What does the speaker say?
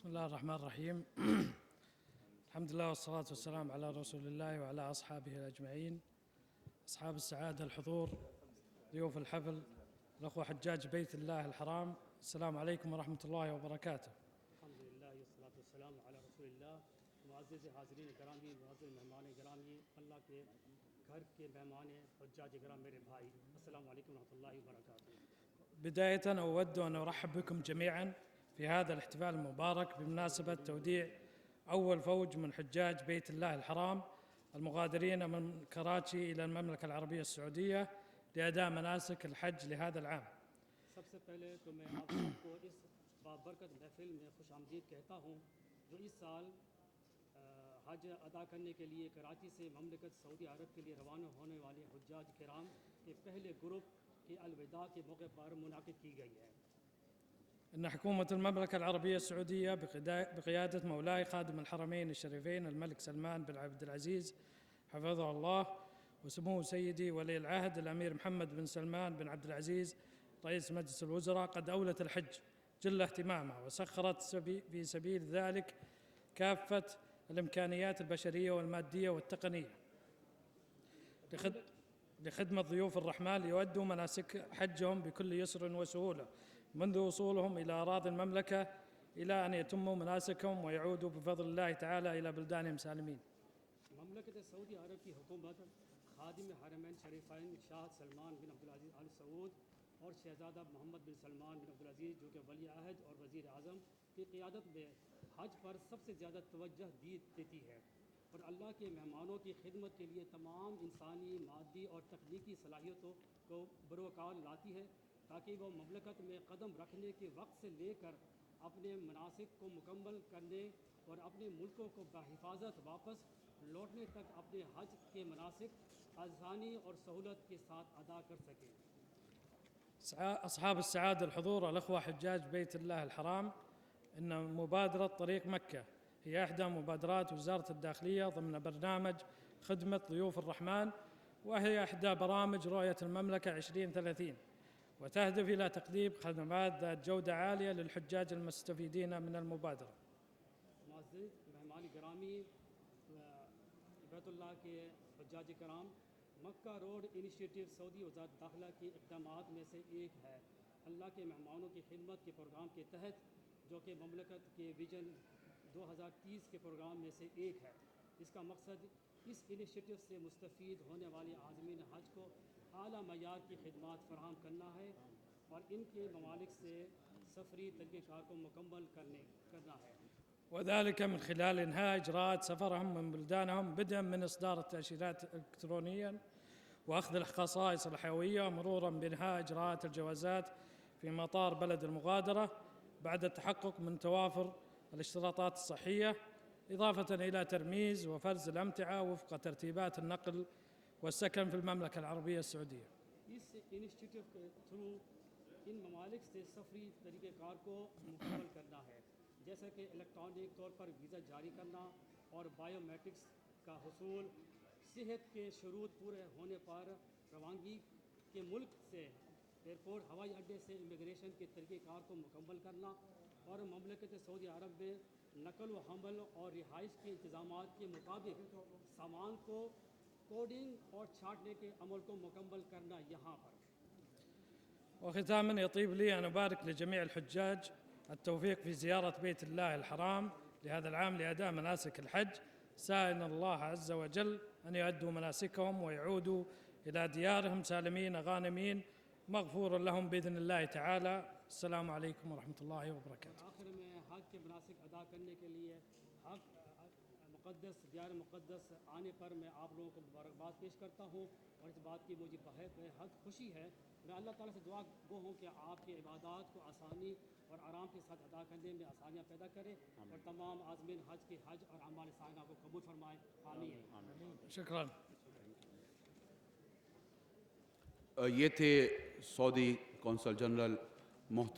بسم الله الرحمن الرحيم. الحمد لله والصلاة والسلام على رسول الله وعلى أصحابه أجمعين. أصحاب السعادة الحضور، ضيوف الحفل، الأخوة حجاج بيت الله الحرام، السلام عليكم ورحمة الله وبركاته. الحمد لله والصلاة والسلام على رسول الله. मुअज़्ज़िज़ हाज़िरीन करामी, मुअज़्ज़िज़ मेहमान करामी, अल्लाह के घर के मेहमान हुज्जाज कराम, मेरे भाई, अस्सलामु अलैकुम रहमतुल्लाहि व बरकातुहू। بداية أود أن أرحب بكم جميعا في هذا الاحتفال المبارك بمناسبة توديع أول فوج من حجاج بيت الله الحرام المغادرين من كراتشي إلى المملكة العربية السعودية لأداء مناسك الحج لهذا العام. सबसे पहले तो मैं आप सबको इस बाबरकत महफिल में खुश आमदीद कहता हूँ जो इस साल हज अदा करने के लिए कराची से ममलकत सऊदी अरब के लिए रवाना होने वाले हुज्जाज किराम के पहले ग्रुप के अलविदा के मौके पर मुनाकिद की गई है। إن حكومة المملكة العربية السعودية بقيادة مولاي خادم الحرمين الشريفين الملك سلمان بن عبد العزيز حفظه الله، وسمو سيدي ولي العهد الأمير محمد بن سلمان بن عبد العزيز رئيس مجلس الوزراء، قد أولت الحج جل اهتمامها وسخرت في سبيل ذلك كافة الإمكانيات البشرية والمادية والتقنية لخدمة ضيوف الرحمن ليؤدوا مناسك حجهم بكل يسر وسهولة منذ وصولهم إلى أراضي المملكة إلى أن يتموا مناسكهم ويعودوا بفضل الله تعالى إلى بلدانهم سالمين. ममलकत सऊदी अरब की हुकूमत खादिम हरमैन शरीफैन शाह सलमान बिन अब्दुल अजीज़ आल सऊद और शहज़ादा मोहम्मद बिन सलमान बिन अब्दुल अजीज़ जो कि वली अहद और वज़ीर आज़म की क़ियादत में हज पर सबसे ज़्यादा तवज्जो देती है और अल्लाह के मेहमानों की खिदमत के लिए तमाम इंसानी, मादी और तकनीकी सलाहियतों को बरोकार लाती है ताकि वो ममलकत में कदम रखने के वक्त से लेकर अपने मनासिक को मुकम्मल करने और अपने मुल्कों को बहिफाजत वापस लौटने तक अपने हज के मनासिक आसानी और सहूलत के साथ अदा कर सकें। أصحاب السعادة الحضور، الأخوة حجاج بيت الله الحرام، إن مبادرة طريق مكة هي إحدى مبادرات وزارة الداخلية ضمن برنامج خدمة ضيوف الرحمن، وهي إحدى برامج رؤية المملكة 2030، وتهدف إلى تقديم خدمات ذات جودة عالية للحجاج المستفيدين من المبادرة. मुअज़्ज़िज़ मेहमान गिरामी, बैतुल्लाह के हुज्जाज कराम, मक्का रोड इनिशिएटिव सऊदी वज़ारत दाखिला के इक़दामात में से एक है। अल्लाह के मेहमानों की खिदमत के प्रोग्राम के तहत जो कि ममलकत के विजन 2030 के प्रोग्राम में से एक है। इसका मकसद इस इनिशिएटिव से मुस्तफ़ीद होने वाले आज़मीन हज को आला मयार की खिदमत फराहम करना है और इनके ममालिक से सफरी तरीक़ेकार को मुकम्मल करना है। وذلك من خلال إنهاء إجراءات سفرهم من بلدانهم، بدءا من إصدار التأشيرات إلكترونيا وأخذ الخصائص الحيوية، مرورا بإنهاء إجراءات الجوازات في مطار بلد المغادرة بعد التحقق من توافر الاشتراطات الصحية، إضافة إلى ترميز وفرز الأمتعة وفق ترتيبات النقل والسكن في المملكة العربية السعودية. इस इनिशिएटिव के थ्रू इन ममालिक से सफरी तरीक़ेकार को मुकम्मल करना है, जैसा कि इलेक्ट्रॉनिक तौर पर वीज़ा जारी करना और बायोमेट्रिक्स का हुसूल, सेहत के शुरूत पूरे होने पर रवानगी के मुल्क से एयरपोर्ट हवाई अड्डे से इमिग्रेशन के तरीक़ेकार को मुकम्मल करना और ममलकत सऊदी अरब में नकल व हमल और रिहाइश के इंतज़ामात के मुताबिक सामान को कोडिंग और छाँटने के अमल को मुकम्मल करना यहाँ पर। وختاما يطيب لي أن أبارك لجميع الحجاج التوفيق في زيارة بيت الله الحرام لهذا العام لأداء مناسك الحج، سائلا الله عز وجل أن يؤدوا مناسكهم ويعودوا إلى ديارهم سالمين غانمين مغفورا لهم بإذن الله تعالى. السلام عليكم ورحمة الله وبركاته. आखिर में हज के मनासिक अदा करने के लिए हज मुक़द्दस दियार मुक़द्दस आने पर मैं आप लोगों को मुबारकबाद पेश करता हूँ और इस बात की मुझे बेहद खुशी है। मैं अल्लाह ताला से दुआ गो हूँ कि आपके इबादत को आसानी और आराम के साथ अदा करने में आसानियाँ पैदा करें और तमाम आज़मीन हज के हज और अमाल सालिहा को कबूल फरमाएँ। आमीन। شكرا. ये थे सऊदी कौंसल जनरल मोहतरम